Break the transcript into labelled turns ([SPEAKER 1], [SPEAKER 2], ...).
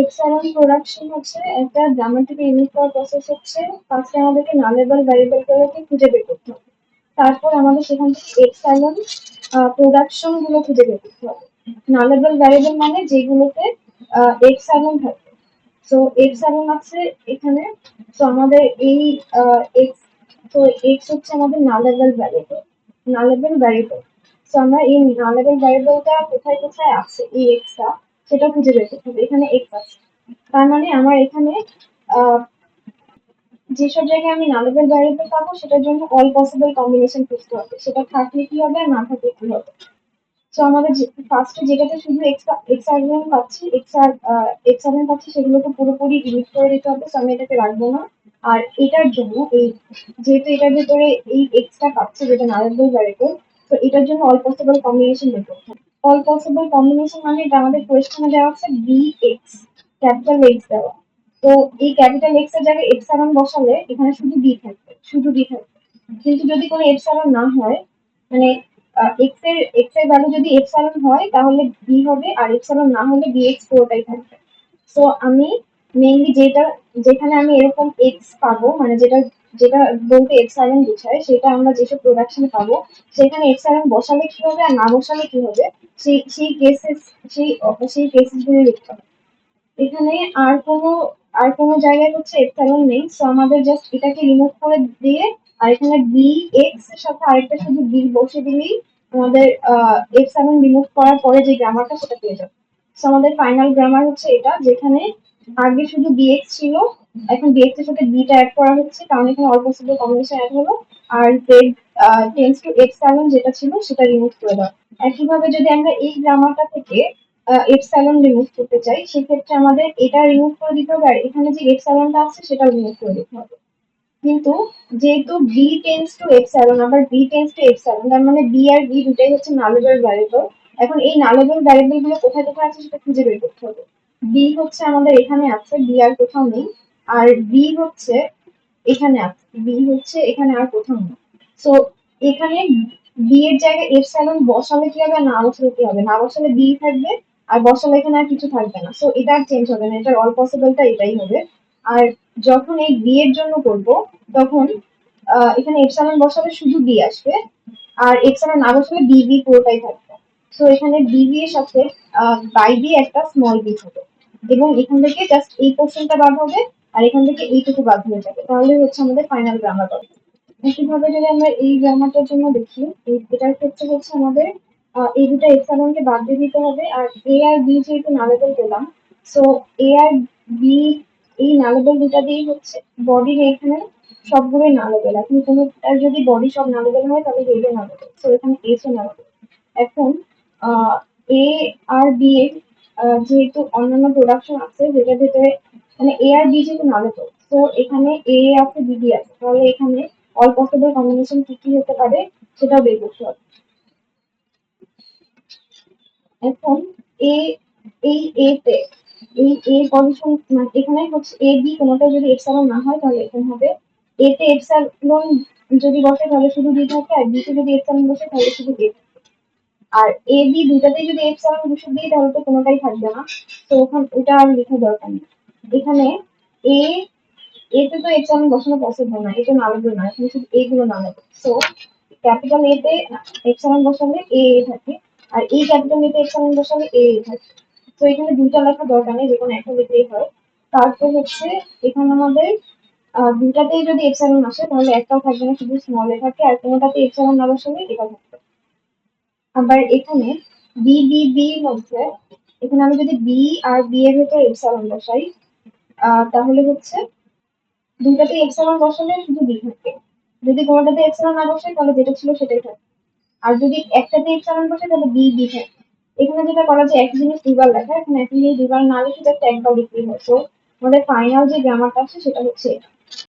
[SPEAKER 1] এক্সালন production হচ্ছে একটা grammar unit করার প্রসেস হচ্ছে ফার্স্টে আমাদেরকে নালেবল ভ্যারিয়েবল গুলোকে খুঁজে বের করতে হবে। তারপর আমাদের সেখান থেকে এক্সালন প্রোডাকশন গুলো খুঁজে বের করতে হবে। নালেবল ভ্যারিয়েবল মানে যেগুলোতে এক্সালন থাকে। তো এক্সালন আছে এখানে। তো আমাদের এই এক্স তো এক্স হচ্ছে আমাদের নালেবল ভ্যারিয়েবল। নালেবল ভ্যারিয়েবল তো আমরা এই নালেবল ভ্যারিয়েবলটা কোথায় কোথায় আছে এই এক্সটা সেটা খুঁজে বের করতে হবে। এখানে এক্স আছে, তার মানে আমার এখানে আহ যেসব জায়গায় আমি নালেবল ভ্যারিয়েবল পাবো সেটার জন্য অল পসিবল কম্বিনেশন খুঁজতে হবে। সেটা থাকলে কি হবে আর না থাকলে কি হবে। তো আমাদের ফার্স্টে যেটাতে শুধু এক্স আর্গুমেন্ট পাচ্ছি, এক্স আর্গুমেন্ট পাচ্ছি, সেগুলোকে পুরোপুরি ডিলিট করে দিতে হবে। তো আমি এটাকে রাখবো না। আর এটার জন্য এই যেহেতু এটার ভিতরে এই এক্সটা পাচ্ছি যেটা নালেবল ভ্যারিয়েবল, তো এটার জন্য অল পসিবল কম্বিনেশন বের করতে হবে। অল পসিবল কম্বিনেশন মানে এটা আমাদের কোয়েশ্চেনে দেওয়া আছে বি এক্স, ক্যাপিটাল এক্স দেওয়া। তো এই ক্যাপিটাল এক্স এর জায়গায় এপসাইলন বসালে এখানে শুধু বি থাকবে, শুধু বি থাকবে। কিন্তু যদি কোনো এপসাইলন না হয়, মানে এক্স এর ভ্যালু যদি এপসাইলন হয় তাহলে বি হবে, আর এপসাইলন না হলে বি এক্স পুরোটাই থাকবে। তো আমি মেইনলি যেখানে আমি এরকম এক্স পাবো, মানে যেটা যেটা বলতে এপসাইলন বোঝায়, সেটা আমরা যেসব প্রোডাকশন পাবো সেখানে এপসাইলন বসালে কি হবে আর না বসালে কি হবে, সেই কেসেস সেই সেই কেসেস গুলো লিখতে হবে। এখানে আর কোনো জায়গায় হচ্ছে এপসাইলন নেই। সো আমাদের জাস্ট এটাকে রিমুভ করে দিয়ে আর এখানে বি এক্স এর সাথে আরেকটা শুধু বি বসে দিলেই আমাদের এপসাইলন রিমুভ করার পরে যে গ্রামারটা সেটা পেয়ে যাবে। সো আমাদের ফাইনাল গ্রামার হচ্ছে এটা, যেখানে আগে শুধু বি এক্স ছিল, এখন বি এক্স এর সাথে বিটা অ্যাড করা হচ্ছে কারণ এখানে অল পসিবল কম্বিনেশন অ্যাড হলো। আর জেড টেন্স টু এপসাইলন যেটা ছিল সেটা রিমুভ করে দাও। একইভাবে যদি আমরা এই গ্রামারটা থেকে এপসাইলন রিমুভ করতে চাই সেক্ষেত্রে আমাদের এটা রিমুভ করে দিতে হবে আর এখানে যে এপসাইলনটা আছে সেটা রিমুভ করে দিতে হবে। কিন্তু যেহেতু বি টেন্স টু এপসাইলন, আবার বি টেন্স টু এপসাইলন, তার মানে বি আর বি দুটাই হচ্ছে নালেবল ভ্যারিয়েবল। এখন এই নালেবল ভ্যারিয়েবল গুলো কোথায় কোথায় আছে সেটা খুঁজে বের করতে হবে। বি হচ্ছে আমাদের এখানে আছে, বি আর কোথাও নেই। আর বি হচ্ছে এখানে আছে, বি হচ্ছে এখানে আর কোথাও নেই। তো এখানে বি এর জায়গায় এপসাইলন বসালে কি হবে, না বসালে কি হবে, না বসালে বি থাকবে আর বসালে এখানে আর কিছু থাকবে না। সো এটা আর চেঞ্জ হবে না, এটার অল পসিবলটা এটাই হবে। আর যখন এই বি এর জন্য করব তখন এখানে এপসাইলন বসালে শুধু বি আসবে আর এপসাইলন না বসালে বি বি পুরোটাই থাকবে। তো এখানে বিবি এর সাথে বাই বি একটা স্মল বি হবে এবং এখান থেকে জাস্ট এই পোর্শনটা বাদ হবে আর এখান থেকে এইটুকু বাদ হয়ে যাবে, তাহলে হচ্ছে আমাদের ফাইনাল গ্রামার পাবো। একইভাবে যদি আমরা এই গ্রামারটার জন্য দেখি, এটার ক্ষেত্রে হচ্ছে আমাদের এই দুটো এপসাইলনকে বাদ দিয়ে দিতে হবে। আর এ আর বি যেহেতু নালেবল পেলাম, সো এ আর বি এই নালেবল দুটা দিয়েই হচ্ছে বডির এখানে সবগুলোই নালেবল। এখন কোনোটার যদি বডি সব নালেবল হয় তাহলে রেডও নালেবল, সো এখানে এসও নালেবল। এখন এ আর বি এর যেহেতু অন্যান্য প্রোডাকশন আছে যেটার ভেতরে, মানে এ আর বি যেহেতু নালেবল, তো এখানে এ আছে বিবি আছে, তাহলে এখানে অল পসিবল কম্বিনেশন কি কি হতে পারে সেটাও বের করতে হবে। এখন এ এই এ তে এই এ পজিশন, এখানে হচ্ছে এ বি কোনোটা যদি এপসাইলন না হয় তাহলে এখানে হবে এ তে এপসাইলন যদি বসে তাহলে শুধু বি থাকে আর বি তে যদি এপসাইলন বসে তাহলে শুধু এ। আর এ বি দুটাতেই যদি এপসাইলন বসে দিই তাহলে তো কোনোটাই থাকবে না। তো ওখানে ওটা আর লেখার দরকার নেই। এখানে এ এতে তো এপসাইলন বসানো পসিবল না, এটা নালেবল না, এখানে শুধু এগুলো নালেবল। সো ক্যাপিটাল এ তে এপসাইলন বসালে এ থাকে আর এই ক্যাপিটাল এ তে এপসাইলন বসালে এ থাকে। তো এখানে দুইটা লেখা দরকার নেই, যেকোনো একটা লিখলেই হয়। তারপর হচ্ছে এখানে আমাদের দুটাতেই যদি এপসাইলন আসে তাহলে একটাও থাকবে না, শুধু স্মল এ থাকে আর কোনোটাতে এপসাইলন না বসালে এটা থাকবে। আবার এখানে বি বি বি মধ্যে এখানে আমি যদি বি আর বি এর ভেতরে এপসাইলন বসাই তাহলে হচ্ছে দুটাতে এপসাইলন বসালে শুধু বি থাকবে। যদি কোনোটাতে এপসাইলন না বসাই তাহলে যেটা ছিল সেটাই থাকবে। আর যদি একটাতে এপসাইলন বসে তাহলে বি বি থাকে। এখানে যেটা করা যায় একই জিনিস দুবার লেখা, এখানে একই জিনিস দুবার না লিখে জাস্ট একবার লিখলেই হয়। তো আমাদের ফাইনাল যে গ্রামারটা আছে সেটা হচ্ছে এটা।